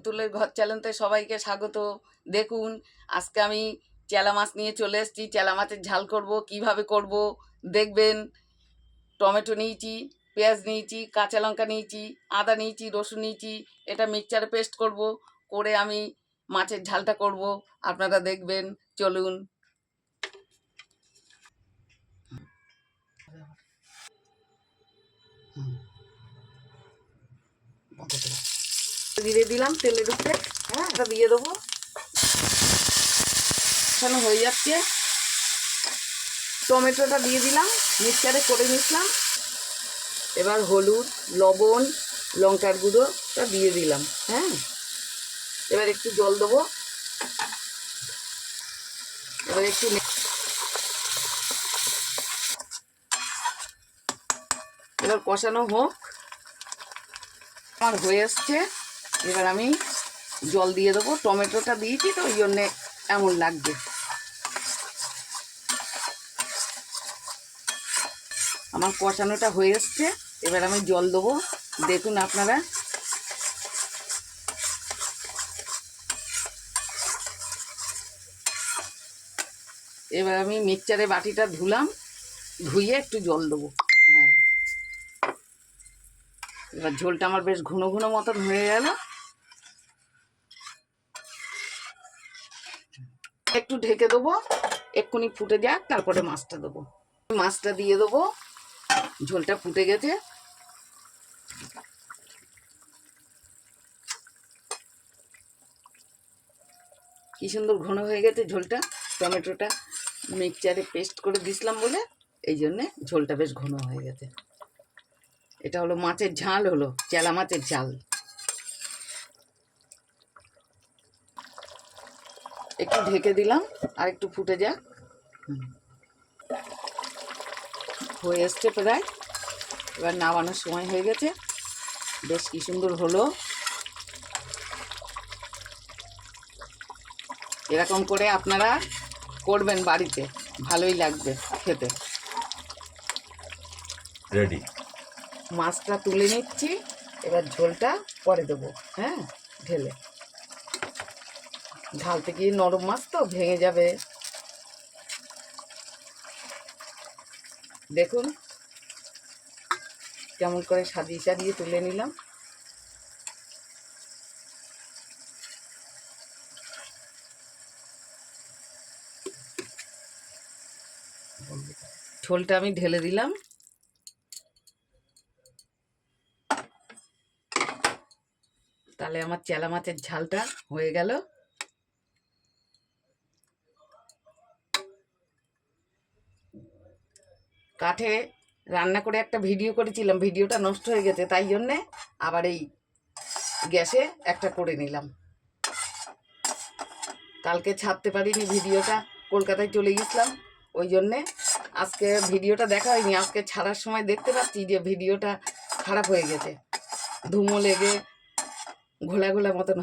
পুতুলের ঘর চ্যানেলে সবাইকে স্বাগত। দেখুন আজকে আমি চেলা মাছ নিয়ে চলে এসেছি। চেলা মাছের ঝাল করব, কিভাবে করব দেখবেন। টমেটো নিয়েছি, পেঁয়াজ নিয়েছি, কাঁচা লঙ্কা নিয়েছি, আদা নিয়েছি, রসুন নিয়েছি। এটা মিক্সচারে পেস্ট করব, করে আমি মাছের ঝালটা করব, আপনারা দেখবেন। চলুন। দিয়ে দিলাম তেলের উপরে, হ্যাঁ এটা দিয়ে দেবো। এখানে হয়ে যাচ্ছে, টমেটোটা দিয়ে দিলাম, মিক্সচারে করে নিলাম। এবার হলুদ, লবণ, লঙ্কার গুঁড়োটা দিয়ে দিলাম। হ্যাঁ, এবার একটু জল দেবো। এবার একটু এবার কষানো হোক। আমার হয়ে আসছে, এবার আমি জল দিয়ে দেবো। টমেটোটা দিয়েছি তো ওই জন্যে এমন লাগবে। আমার কষানোটা হয়ে আসছে, এবার আমি জল দেবো। দেখুন আপনারা, এবার আমি মিক্সচারে বাটিটা ধুলাম, ধুয়ে একটু জল দেবো। হ্যাঁ, এবার ঝোলটা আমার বেশ ঘন ঘন মতন হয়ে গেল। একটু ঢেকে দেবো, এক্ষুনি ফুটে যাক, তারপরে মাছটা দেবো। মাছটা দিয়ে দেবো, ঝোলটা ফুটে গেছে। কি সুন্দর ঘন হয়ে গেছে ঝোলটা। টমেটোটা মিক্সচারে পেস্ট করে দিছিলাম বলে এই জন্যে ঝোলটা বেশ ঘন হয়ে গেছে। এটা হলো মাছের ঝাল, হলো চেলা মাছের ঝাল। একটু ঢেকে দিলাম, আর একটু ফুটে যাক। হয়ে এসছে প্রায়, এবার নামানোর সময় হয়ে গেছে। বেশ কি সুন্দর হলো। এরকম করে আপনারা করবেন বাড়িতে, ভালোই লাগবে খেতে। রেডি। মাছটা তুলে নিচ্ছি, এবার ঝোলটা পরে দেবো। হ্যাঁ, ঢেলে ঢালতে গিয়ে নরম মাছ তো ভেঙে যাবে। দেখুন কেমন করে সাজিয়ে সাজিয়ে তুলে নিলাম। ঝোলটা আমি ঢেলে দিলাম। তাহলে আমার চেলা মাছের ঝালটা হয়ে গেল। কাঠে রান্না করে একটা ভিডিও করেছিলাম, ভিডিওটা নষ্ট হয়ে গেছে, তাই জন্যে আবার এই গ্যাসে একটা করে নিলাম। কালকে ছাড়তে পারিনি ভিডিওটা, কলকাতায় চলে গেছিলাম, ওই জন্যে আজকে ভিডিওটা দেখা হয়নি। আজকে ছাড়ার সময় দেখতে পাচ্ছি যে ভিডিওটা খারাপ হয়ে গেছে, ধুমো লেগে ঘোলা ঘোলা মতন